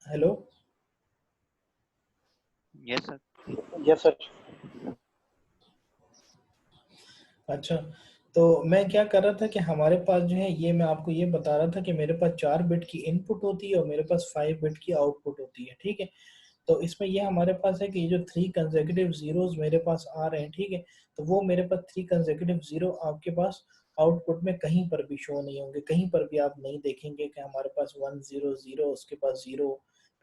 Hello. Yes sir. Yes sir. अच्छा, तो मैं क्या कर रहा था कि हमारे पास जो है, ये मैं आपको ये बता रहा था कि मेरे पास 4 बिट की इनपुट होती है और मेरे पास 5 बिट की आउटपुट होती है। ठीक है, तो इसमें ये हमारे पास है कि ये जो 3 कंसेक्यूटिव जीरोस मेरे पास आ रहे हैं, ठीक है, तो वो मेरे पास 3 कंसेक्यूटिव जीरो आपके पास आउटपुट में कहीं पर भी शो नहीं होंगे। कहीं पर भी आप नहीं देखेंगे कि हमारे पास 1 0 0, उसके पास 0,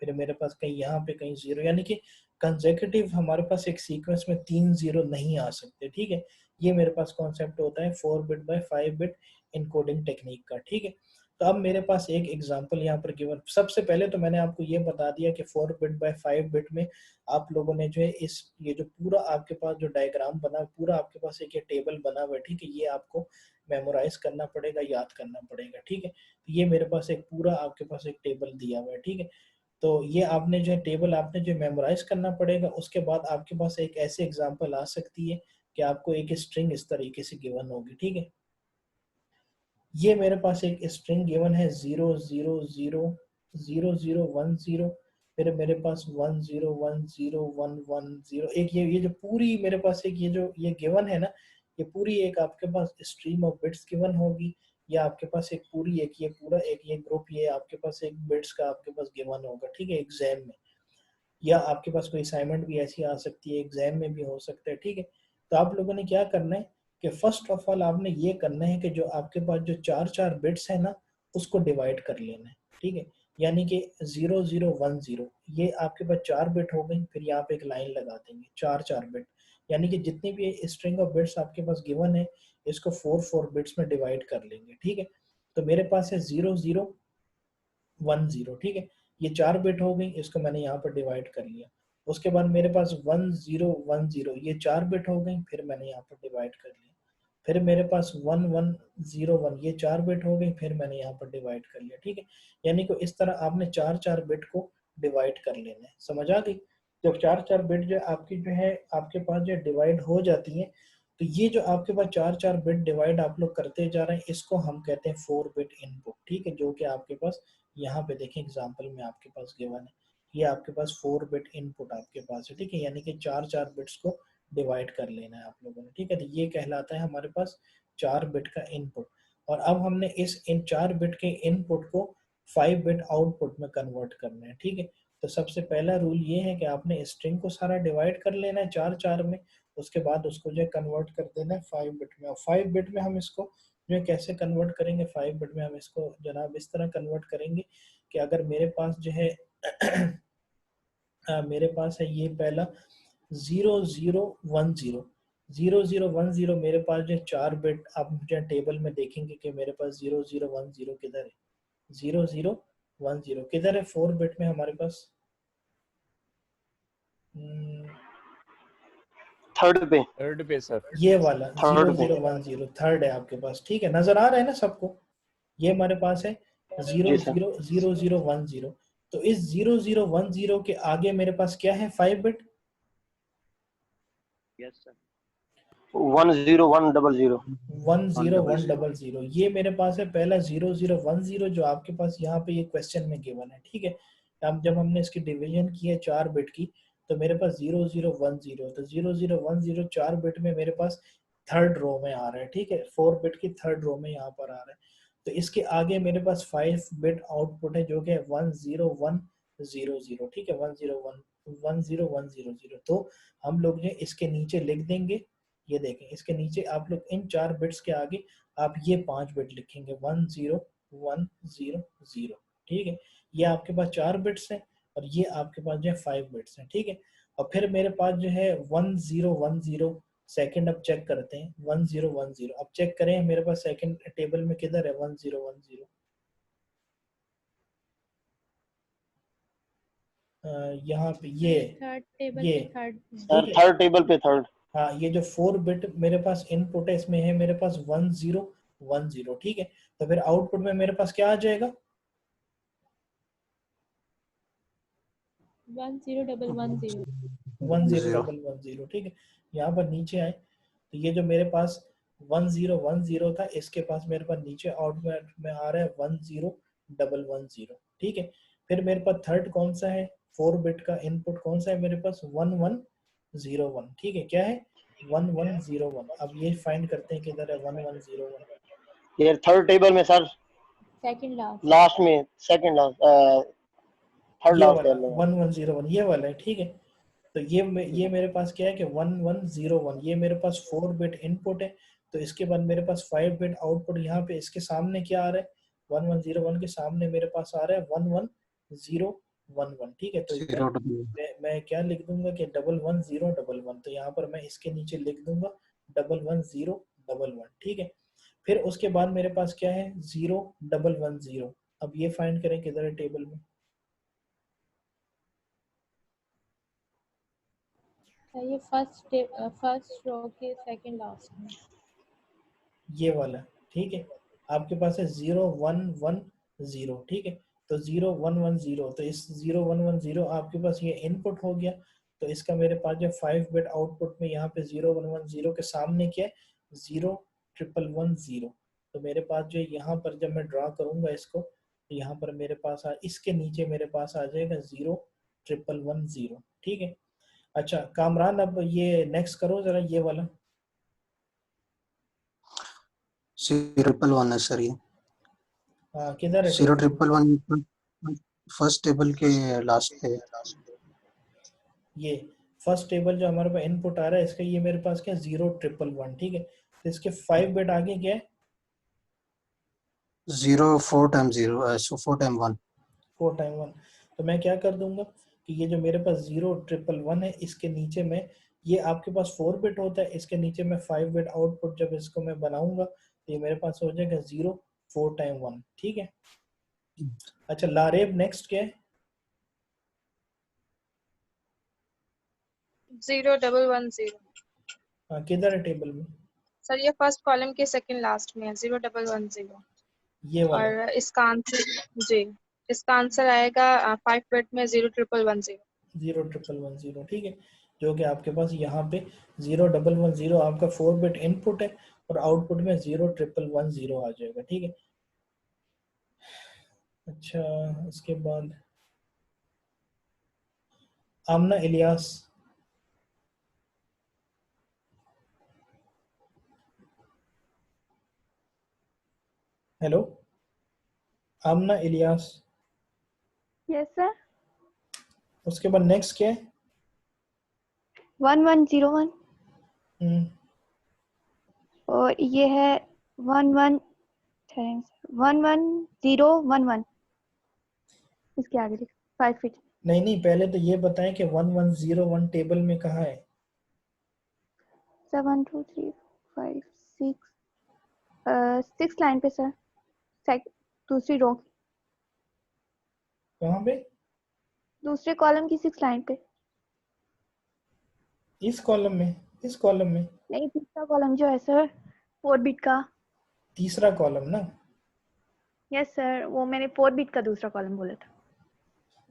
फिर मेरे पास कहीं यहाँ पे कहीं 0, यानी कि कंसेक्यूटिव हमारे पास एक सीक्वेंस में 3 0 नहीं आ सकते। ठीक है, ये मेरे पास कॉन्सेप्ट होता है 4 bit by 5 bit encoding technique का। ठीक है, तो अब मेरे पास एक एग्जांपल यहाँ पर गिवन। सबसे पहले तो मैंने आपको ये बता दिया कि 4 बिट बाय 5 बिट में आप लोगों ने जो है इस ये जो पूरा आपके पास जो डायग्राम बना, पूरा आपके पास एक ये टेबल बना हुआ है। ठीक है, ये आपको मेमोराइज करना पड़ेगा, याद करना पड़ेगा। ठीक है, तो ये मेरे पास एक पूरा आपके पास एक टेबल दिया हुआ है। ठीक है, तो ये आपने जो है टेबल आपने जो मेमोराइज करना पड़ेगा। उसके बाद आपके पास एक ऐसे एग्जांपल आ सकती है कि आपको एक स्ट्रिंग इस तरीके से गिवन होगी। ठीक है, ये मेरे पास एक स्ट्रिंग गिवन है 0 0 0 0 0 1 0, फिर मेरे पास 1 0 1 0 1 1 0। एक ये जो पूरी मेरे पास एक ये गिवन है ना, ये पूरी एक आपके पास स्ट्रीम ऑफ बिट्स गिवन होगी। या आपके पास एक पूरी एक ये पूरा एक ये ग्रुप ये आपके पास एक बिट्स का आपके पास गिवन होगा। ठीक है, एग्जाम में या आपके पास कोई असाइनमेंट भी ऐसी आ सकती है, एग्जाम में भी हो सकता है। ठीक है, तो आप लोगों ने क्या करना है कि फर्स्ट ऑफ ऑल आपने ये करना है कि जो आपके पास जो 4 4 बिट्स है ना, उसको डिवाइड कर लेना है। ठीक है, यानी कि 0 0 1 0 ये आपके पास 4 बिट हो गई, फिर यहाँ पे एक लाइन लगा देंगे 4 4 बिट, यानी कि जितनी भी स्ट्रिंग ऑफ बिट्स आपके पास गिवन है, इसको 4 4 बिट्स में डिवाइड कर लेंगे। ठीक है, तो मेरे पास है 0 0 1 0। ठीक है, ये 4 बिट हो गई, इसको मैंने यहाँ पर डिवाइड कर लिया। उसके बाद मेरे पास 1 0 1 0 ये 4 बिट हो गई, फिर मैंने यहाँ पर डिवाइड कर लिया। फिर मेरे पास 1 1 0 1 ये 4 बिट हो गई, फिर मैंने यहाँ पर डिवाइड कर लिया। ठीक है, यानी कि इस तरह आपने 4 4 बिट को डिवाइड कर लेना है। समझ आ गई? जब 4 4 बिट जो आपकी जो है आपके पास जो डिवाइड हो जाती है, तो ये जो आपके पास 4 4 बिट डिवाइड आप लोग करते जा रहे हैं, इसको हम कहते हैं 4 बिट इनपुट। ठीक है, जो कि आपके पास यहाँ पे देखें एग्जाम्पल में आपके पास गिवन है, ये आपके पास 4 बिट इनपुट आपके पास है। ठीक है, यानी कि 4 4 बिट्स को डिवाइड कर लेना है आप लोगों ने। ठीक है, तो ये कहलाता है हमारे पास 4 बिट का इनपुट। और अब हमने इन 4 बिट के इनपुट को 5 बिट आउटपुट में कन्वर्ट करना है। ठीक है, तो सबसे पहला रूल ये है कि आपने स्ट्रिंग को सारा डिवाइड कर लेना है 4 4 में, उसके बाद उसको जो कन्वर्ट कर देना है 5 बिट में। और 5 बिट में हम इसको जो है कैसे कन्वर्ट करेंगे, 5 बिट में हम इसको जनाब इस तरह कन्वर्ट करेंगे कि अगर मेरे पास जो है मेरे पास है ये पहला 0 0 1 0 0 0 1 0, मेरे पास जो 4 बिट आप जो टेबल में देखेंगे कि मेरे पास 0 0 1 0 किधर है, 0 0 1 0 किधर है 4 बिट में हमारे पास, थर्ड पे सर। ये वाला 0 थर्ड पे 0 1 0 थर्ड है आपके पास। ठीक है, नजर आ रहा है ना सबको? ये हमारे पास है 0 जी सर। 0 0 0 1 0। तो इस 0 0 1 0 के आगे मेरे पास क्या है, 5 बिट। Yes sir. 1 0 1 0 0 1 0 1 0 0 ये मेरे पास है पहला 0 0 1 0 जो आपके पास यहाँ पे ये क्वेश्चन में गिवन है। ठीक है, अब जब हमने इसकी डिवीजन की है 4 बिट की, तो मेरे पास 0 0 1 0, तो 0 0 1 0 4 बिट में मेरे पास थर्ड रो में आ रहा है। ठीक है, 4 बिट की थर्ड रो में यहाँ पर आ रहा है। तो इसके आगे मेरे पास 5 बिट आउटपुट है जो कि 1 0 1 0 0। ठीक है, 1 0 1 1 0 1 0 0। तो हम लोग ने इसके नीचे लिख देंगे, ये देखें इसके नीचे आप लोग इन 4 बिट्स के आगे आप ये 5 बिट लिखेंगे 1 0 1 0 0। ठीक है, ये आपके पास 4 बिट्स हैं और ये आपके पास जो है 5 बिट्स हैं। ठीक है, और फिर मेरे पास जो है 1 0 1 0 सेकंड, अब चेक करते हैं 1 0 1 0। अब चेक करें मेरे पास सेकंड टेबल में किधर है 1 0 1 0, यहाँ पे ये थर्ड टेबल ये पे थर्ड। ठीक है, थर्ड टेबल पे थर्ड। हाँ ये जो 4 बिट मेरे पास इनपुट है इसमें है मेरे पास 1 0 1 0। ठीक है, तो फिर आउटपुट में मेरे पास क्या आ जाएगा, 1 0 1 1 0। 1 0 1 1 0। ठीक है, यहाँ पर नीचे आए तो ये जो मेरे पास 1 0 1 0 था, इसके पास मेरे पास नीचे आउटपुट में आ रहा है 1 0 1 1 0। ठीक है, फिर मेरे पास थर्ड कौन सा है, 4 बिट का इनपुट कौन सा है मेरे पास, 1101, ठीक है, क्या है 1101। अब ये फाइंड करते हैं किधर है 1101। ये थर्ड टेबल में सर, सेकंड लास्ट। लास्ट में, सेकंड लास्ट, थर्ड ये लास्ट वाला टेबल में। 1101 ये वाला है, ठीक है। तो ये मेरे पास क्या है कि 1101, ये मेरे पास 4 बिट इनपुट है। तो इसके बाद मेरे पास 5 बिट आउटपुट, यहाँ पे इसके सामने क्या आ रहा है, 1101 के सामने मेरे पास आ रहा है 11011, ठीक है। तो जीरो डबल मैं क्या लिख दूंगा कि 11011, तो यहाँ पर मैं इसके नीचे लिख दूंगा 11011, ठीक है। फिर उसके बाद मेरे पास क्या है 0110। अब ये फाइंड करें किधर है टेबल में, ये फर्स्ट रो के सेकंड लास्ट में। ये वाला, ठीक है। आपके पास है 0110, ठीक है। तो 0110, तो इस 0110 आपके पास ये इनपुट हो गया। तो इसका मेरे पास जो 5 बिट आउटपुट में यहाँ पे 0110 के सामने क्या है 01110। तो मेरे पास जो यहाँ पर जब मैं ड्रा करूंगा इसको, तो यहाँ पर मेरे पास इसके नीचे मेरे पास आ जाएगा 01110, ठीक है। अच्छा कामरान, अब ये नेक्स्ट करो जरा ये वाला। 011 है सर, ये हाँ किधर है 011 फर्स्ट टेबल के लास्ट पे। ये फर्स्ट टेबल जो हमारे पास इनपुट आ रहा है इसका, ये मेरे पास क्या 01111, ठीक है। तो इसके 5 बिट आगे क्या है 4 टाइम 0, सो 4 टाइम 1। 4 टाइम 1। तो मैं क्या कर दूंगा कि ये जो मेरे पास 01111 है, इसके नीचे में, ये आपके पास 4 बिट होता है, इसके नीचे में 5 बिट आउटपुट जब इसको मैं बनाऊंगा तो ये मेरे पास हो जाएगा 4 टाइम 1, ठीक है। अच्छा लारेब नेक्स्ट क्या है, 0110। हाँ किधर है टेबल में, सर ये फर्स्ट कॉलम के सेकंड लास्ट में है 0110। ये वाला और इसका आंसर, जी इसका आंसर आएगा 5 बिट में 01110। 01110, ठीक है। जो कि आपके पास यहाँ पे 0110 आपका 4 बिट इनपुट है और आउटपुट में 01110 आ जाएगा, ठीक है। अच्छा उसके बाद Aamna Ilyas, hello Aamna Ilyas. Yes sir. उसके बाद नेक्स्ट क्या है 1101 हम्म, और ये है 11011 इसके आगे लिख 5 फीट। नहीं पहले तो ये बताएं कि 1101 टेबल में कहाँ है, 7 2 3 5 6 6 लाइन पे सर, दूसरी रो कहाँ पे, दूसरे कॉलम की 6 लाइन पे। इस कॉलम में, इस कॉलम में नहीं, तीसरा कॉलम जो है सर 4 बिट का। तीसरा कॉलम ना। यस सर, वो मैंने 4 बिट का दूसरा कॉलम बोला था।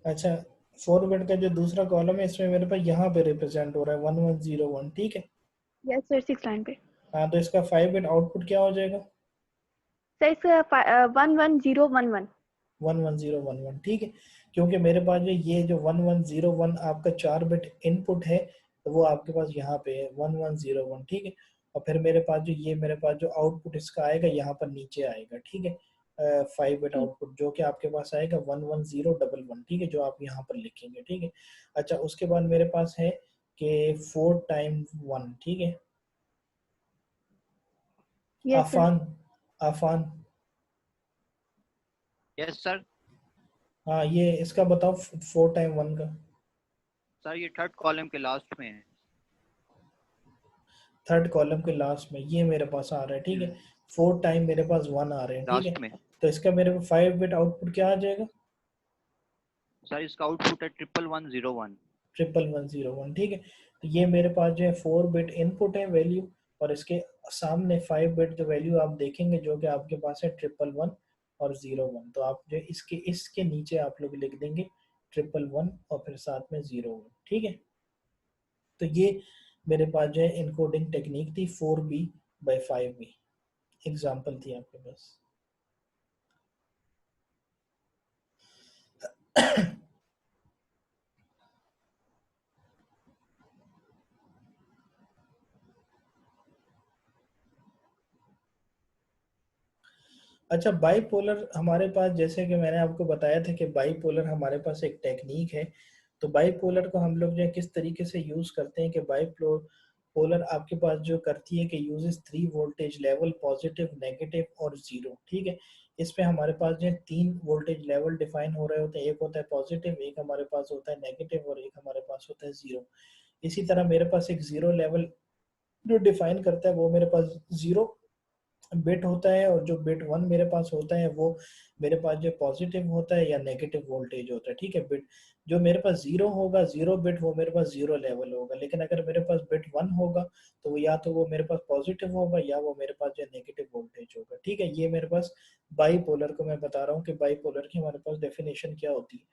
अच्छा 4 बिट का जो दूसरा कॉलम है इसमें मेरे पास यहाँ पे रिप्रेजेंट हो रहा है 1101, ठीक है। यस सर 6 लाइन पे। हाँ तो इसका 5 बिट आउटपुट क्या हो जाएगा सर इसका 11011। 11011, ठीक है। क्योंकि मेरे पास ये जो 1101 आपका 4 बिट इनपुट है, तो वो आपके पास यहाँ पे है 1101, ठीक है। और फिर मेरे पास मेरे पास जो आउटपुट इसका आएगा यहाँ पर नीचे आएगा, ठीक है। 5 बिट ठीक। आउटपुट जो कि आपके पास आएगा 11011, ठीक है, जो आप यहाँ पर लिखेंगे, ठीक है। अच्छा उसके बाद मेरे पास है कि 4 टाइम 1, ठीक है। Yes sir. Afan, Afan, yes sir. हाँ ये इसका बताओ 4 टाइम 1 का। सर ये थर्ड कॉलम के लास्ट में है। थर्ड कॉलम के लास्ट में ये मेरे पास आ रहा है, ठीक है। 4 टाइम मेरे पास 1 आ रहे हैं, ठीक लास्ट है। में तो इसका मेरे को 5 बिट आउटपुट क्या आ जाएगा सर इसका आउटपुट है 11101। 11101, ठीक है। तो ये मेरे पास जो है 4 बिट इनपुट है वैल्यू, और इसके सामने 5 बिट जो वैल्यू आप देखेंगे जो कि आपके पास है 111 और 01। तो आप जो इसके इसके नीचे आप लोग लिख देंगे 111 और फिर साथ में 01, ठीक है। तो ये मेरे पास जो है इनकोडिंग टेक्निक थी 4B/5B, एग्जाम्पल थी आपके पास। अच्छा, बाईपोलर हमारे पास, जैसे कि मैंने आपको बताया था कि बाईपोलर हमारे पास एक टेक्निक है। तो बाईपोलर को हम लोग जो है किस तरीके से यूज करते हैं कि बाईपोलर आपके पास जो करती है कि uses 3 voltage level, positive, negative और जीरो। ठीक है, इस पे हमारे पास जो है 3 वोल्टेज लेवल डिफाइन हो रहे होते हैं। एक होता है पॉजिटिव, एक हमारे पास होता है नेगेटिव और एक हमारे पास होता है जीरो। इसी तरह मेरे पास एक जीरो लेवल जो डिफाइन करता है वो मेरे पास जीरो बिट होता है, और जो बिट 1 मेरे पास होता है वो मेरे पास जो पॉजिटिव होता है या नेगेटिव वोल्टेज होता है। ठीक है, बिट जो मेरे पास जीरो होगा, जीरो बिट, वो मेरे पास जीरो लेवल होगा। लेकिन अगर मेरे पास बिट 1 होगा तो वो या तो वो मेरे पास पॉजिटिव होगा या वो मेरे पास जो नेगेटिव वोल्टेज होगा। ठीक है, ये मेरे पास बाईपोलर को मैं बता रहा हूँ कि बाईपोलर की हमारे पास डेफिनेशन क्या होती है।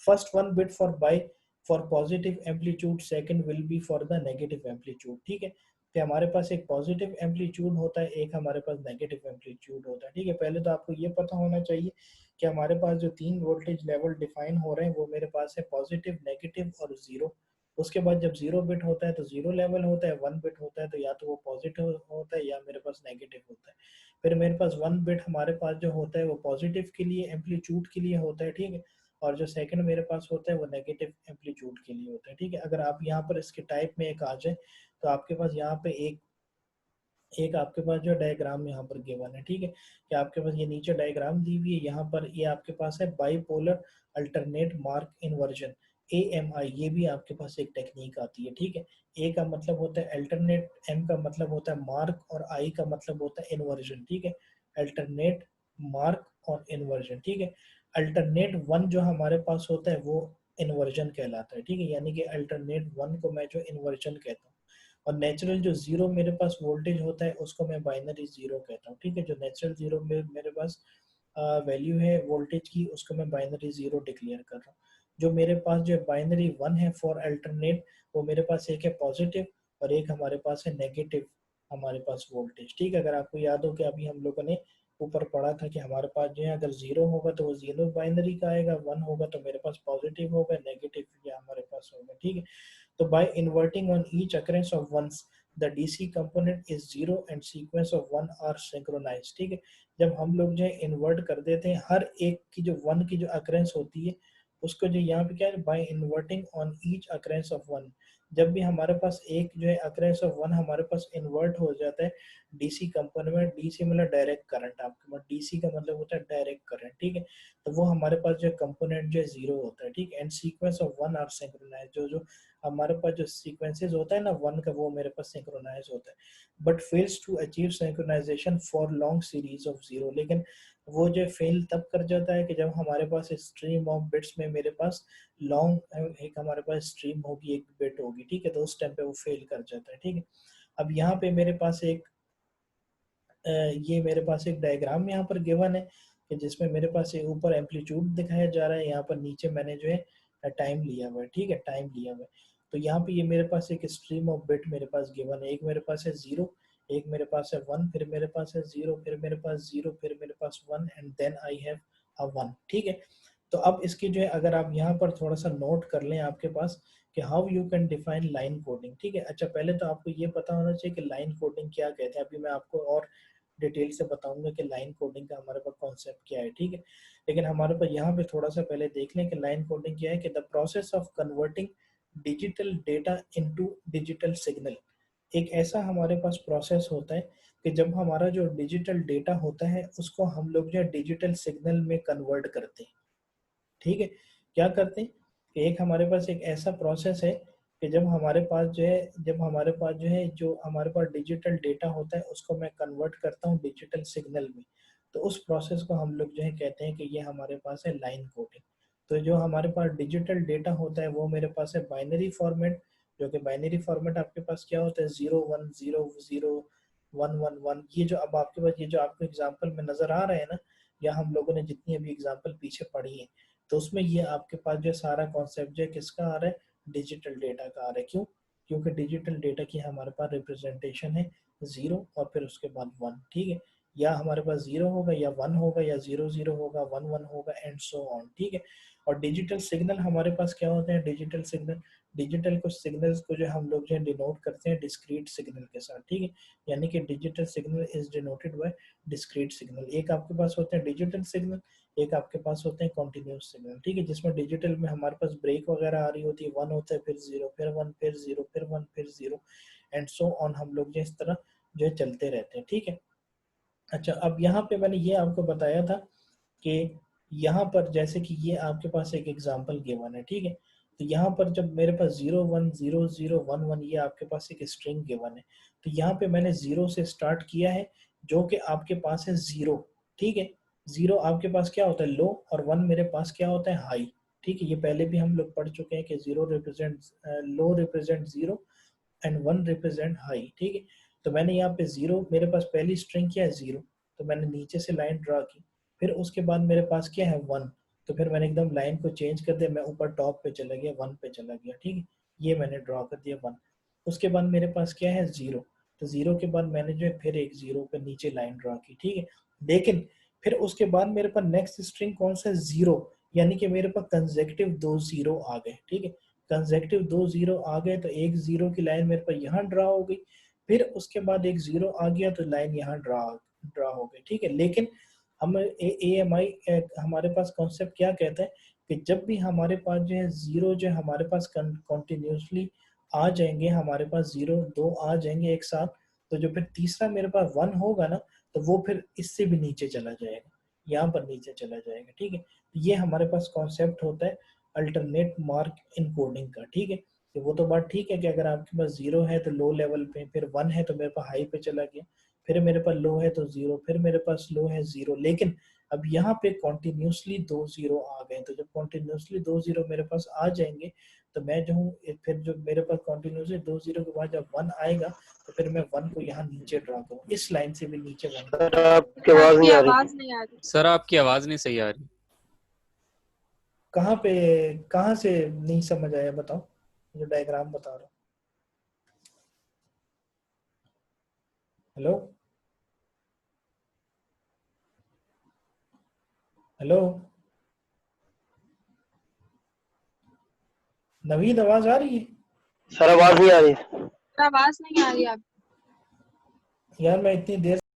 First one bit for positive amplitude, second will be for the negative amplitude. ठीक है, कि हमारे पास एक पॉजिटिव एम्पलीट्यूड होता है, एक हमारे पास नेगेटिव एम्पलीट्यूड होता है। ठीक है, पहले तो आपको ये पता होना चाहिए कि हमारे पास जो 3 वोल्टेज लेवल डिफाइन हो रहे हैं वो मेरे पास है पॉजिटिव, नेगेटिव और जीरो। उसके बाद जब जीरो बिट होता है तो जीरो लेवल होता है, 1 बिट होता है तो या तो वो पॉजिटिव होता है या मेरे पास नेगेटिव होता है। फिर मेरे पास 1 बिट हमारे पास जो होता है वो पॉजिटिव के लिए, एम्पलीट्यूड के लिए होता है। ठीक है, और जो सेकंड मेरे पास होता है वो नेगेटिव एम्पलीट्यूड के लिए होता है। ठीक है, अगर आप यहाँ पर इसके टाइप में एक आ जाए तो आपके पास यहाँ पे एक आपके पास जो डायग्राम यहाँ पर गिवन है। ठीक है, कि आपके पास ये नीचे डायग्राम दी हुई है, यहाँ पर ये आपके पास है bipolar alternate mark inversion, AMI। ये भी आपके पास एक टेक्निक आती है। ठीक है, ए का मतलब होता है अल्टरनेट, एम का मतलब होता है मार्क और आई का मतलब होता है इन्वर्जन। ठीक है, अल्टरनेट, मार्क और इन्वर्जन। ठीक है, अल्टरनेट वन जो हमारे पास होता है वो इन्वर्जन कहलाता है। ठीक है, यानी कि अल्टरनेट वन को मैं जो इन्वर्जन कहता हूँ, और नेचुरल जो जीरो मेरे पास वोल्टेज होता है उसको मैं बाइनरी जीरो कहता हूँ। ठीक है, जो नेचुरल जीरो में मेरे पास वैल्यू है वोल्टेज की, उसको मैं बाइनरी जीरो डिक्लेयर कर रहा हूँ। जो मेरे पास जो बाइनरी वन है फॉर अल्टरनेट, वो मेरे पास एक है पॉजिटिव और एक हमारे पास है नेगेटिव हमारे पास वोल्टेज। ठीक है, अगर आपको याद हो कि अभी हम लोगों ने ऊपर पढ़ा था कि हमारे पास जो है अगर जीरो होगा तो वो जीरो बाइनरी का आएगा, वन होगा तो मेरे पास पॉजिटिव होगा, नेगेटिव या हमारे पास होगा। ठीक है, so by inverting on each occurrence of ones, the DC component is zero and sequence of one are synchronized। ठीक है, जब हम लोग जो है इन्वर्ट कर देते हैं हर एक की जो वन की जो अक्रेंस होती है उसको जो यहाँ पे क्या है, by inverting on each occurrence of one. जब भी हमारे पास एक जो है अक्रेंस ऑफ वन हमारे पास इन्वर्ट हो जाता है डीसी कंपोनेंट में, डीसी मतलब डायरेक्ट करंट, आपके पास डीसी का मतलब होता है डायरेक्ट करंट। ठीक है, तो वो हमारे पास जो कंपोनेंट जो है जीरो होता है। ठीक है, and sequence of one are synchronize, जो हमारे पास जो सीक्वेंसेस होता है ना वन का, वो मेरे पास सिंक्रोनाइज होता है। But fails to achieve synchronization for long series of zero, लेकिन वो जो फेल तब कर जाता है कि जब हमारे पास स्ट्रीम ऑफ बिट्स में मेरे पास लॉन्ग एक हमारे पास स्ट्रीम होगी, एक बिट होगी। ठीक है, तो उस टाइम पे वो फेल कर जाता है। ठीक है, अब यहाँ पे मेरे पास एक ये मेरे पास एक डायग्राम यहाँ पर गिवन है कि जिसमें मेरे पास एक ऊपर एम्पलीट्यूड दिखाया जा रहा है, यहाँ पर नीचे मैंने जो है टाइम लिया हुआ है। ठीक है, टाइम लिया हुआ है, तो यहाँ पे ये मेरे पास एक स्ट्रीम ऑफ बिट मेरे पास गिवन है। एक मेरे पास है जीरो, एक मेरे पास है वन, फिर मेरे पास है जीरो, फिर मेरे पास जीरो, फिर मेरे पास one, and then I have a one. ठीक है, तो अब इसकी जो है अगर आप यहाँ पर थोड़ा सा नोट कर लें आपके पास कि how you can define line coding. ठीक है, अच्छा पहले तो आपको ये पता होना चाहिए कि लाइन कोडिंग क्या कहते हैं। अभी मैं आपको और डिटेल से बताऊंगा कि लाइन कोडिंग का हमारे पास कॉन्सेप्ट क्या है। ठीक है, लेकिन हमारे पास यहाँ पे थोड़ा सा पहले देख लें कि लाइन कोडिंग क्या है। कि the process of converting digital data into digital signal, एक ऐसा हमारे पास प्रोसेस होता है कि जब हमारा जो डिजिटल डेटा होता है उसको हम लोग जो है डिजिटल सिग्नल में कन्वर्ट करते हैं। ठीक है, क्या करते हैं कि एक हमारे पास एक ऐसा प्रोसेस है कि जब हमारे पास जो है जो हमारे पास डिजिटल डेटा होता है उसको मैं कन्वर्ट करता हूँ डिजिटल सिग्नल में, तो उस प्रोसेस को हम लोग जो है कहते हैं कि ये हमारे पास है लाइन कोडिंग। तो जो हमारे पास डिजिटल डेटा होता है वो मेरे पास है बाइनरी फॉर्मेट, जो कि बाइनरी फॉर्मेट आपके पास क्या होता है, 0 1 0 0 1 1 1। ये जो अब आपके पास ये जो आपको एग्जाम्पल में नजर आ रहे हैं ना, या हम लोगों ने जितनी अभी एग्जाम्पल पीछे पढ़ी है, तो उसमें ये आपके पास जो सारा कॉन्सेप्ट जो है किसका आ रहा है, डिजिटल डेटा का आ रहा है। क्यों? क्योंकि डिजिटल डेटा की हमारे पास रिप्रेजेंटेशन है जीरो और फिर उसके बाद वन। ठीक है, या हमारे पास 0 होगा या 1 होगा या 0 0 होगा 1 1 होगा एंड सो ऑन, ठीक है। और डिजिटल सिग्नल हमारे पास क्या होते हैं, डिजिटल सिग्नल, डिजिटल कुछ सिग्नल्स को जो हम लोग जो है डिनोट करते हैं डिस्क्रीट सिग्नल के साथ, ठीक है। यानी कि digital signal is denoted by discrete signal. एक आपके पास होते हैं डिजिटल सिग्नल, एक आपके पास होते हैं कॉन्टिन्यूस सिग्नल, ठीक है। जिसमें डिजिटल में हमारे पास ब्रेक वगैरह आ रही होती है, 1 होता है फिर 0 फिर 1 फिर 0 फिर 1 फिर 0 एंड सो ऑन, हम लोग जो इस तरह जो है चलते रहते हैं, ठीक है। अच्छा, अब यहाँ पे मैंने ये आपको बताया था कि यहाँ पर जैसे कि ये आपके पास एक एग्जांपल गिवन है, ठीक है। तो यहाँ पर जब मेरे पास 0 1 0 0 1 1 ये आपके पास एक स्ट्रिंग गिवन है, तो यहाँ पे मैंने 0 से स्टार्ट किया है जो कि आपके पास है 0, ठीक है। 0 आपके पास क्या होता है लो, और 1 मेरे पास क्या होता है हाई, ठीक है। ये पहले भी हम लोग पढ़ चुके हैं कि 0 represent low represent 0 and 1 represent high, ठीक है। तो मैंने यहाँ पे 0 मेरे पास पहली स्ट्रिंग क्या है 0, तो मैंने नीचे से लाइन ड्रा की, फिर उसके बाद मेरे पास क्या है 1, तो फिर मैंने एकदम लाइन को चेंज कर दिया, मैं ऊपर टॉप पे चला गया 1 पे चला गया, ठीक है। ये मैंने ड्रॉ कर दिया 1। उसके बाद मेरे पास क्या है 0, तो 0 के बाद मैंने जो है फिर एक 0 पे नीचे लाइन ड्रॉ की, ठीक है। लेकिन फिर उसके बाद मेरे पास नेक्स्ट स्ट्रिंग कौन सा है 0, यानी कि मेरे पास कंसेक्यूटिव 2 0 आ गए, ठीक है। कंसेक्यूटिव 2 0 आ गए तो एक 0 की लाइन मेरे पास यहाँ ड्रा हो गई, फिर उसके बाद एक 0 आ गया तो लाइन यहाँ ड्रा हो गई, ठीक है। लेकिन हम AMI हमारे पास कॉन्सेप्ट क्या कहता है कि जब भी हमारे पास जो है 0 जो है हमारे पास कंटिन्यूसली आ जाएंगे, हमारे पास 0 2 आ जाएंगे एक साथ, तो जो फिर तीसरा मेरे पास 1 होगा ना, तो वो फिर इससे भी नीचे चला जाएगा, यहाँ पर नीचे चला जाएगा, ठीक है। तो ये हमारे पास कॉन्सेप्ट होता है अल्टरनेट मार्क इनकोडिंग का, ठीक है। तो वो तो बात ठीक है कि अगर आपके पास 0 है तो लो लेवल पे, फिर 1 है तो मेरे पास हाई पे चला गया, फिर मेरे पास लो है तो 0, फिर मेरे पास लो है 0, लेकिन अब यहाँ पे कॉन्टिन्यूसली 2 0 आ गए, तो जब कॉन्टिन्यूसली 2 0 मेरे पास आ जाएंगे तो मैं जो हूँ फिर जो मेरे पास कॉन्टिन्यूसली 2 0 के बाद जब 1 आएगा तो फिर मैं 1 को यहाँ नीचे ड्रा करूँ, इस लाइन से भी नीचे 1 सर आपकी आवाज आपकी नहीं आ रही। आवाज नहीं आ रही। सर आपकी आवाज नहीं सही आ रही। कहाँ पे, कहाँ से नहीं समझ आया बताओ, जो डायग्राम बता रहा हूँ। हेलो हेलो नवीद, आवाज आ रही है? सर आवाज नहीं आ रही। आवाज नहीं आ रही आपकी। यार मैं इतनी देर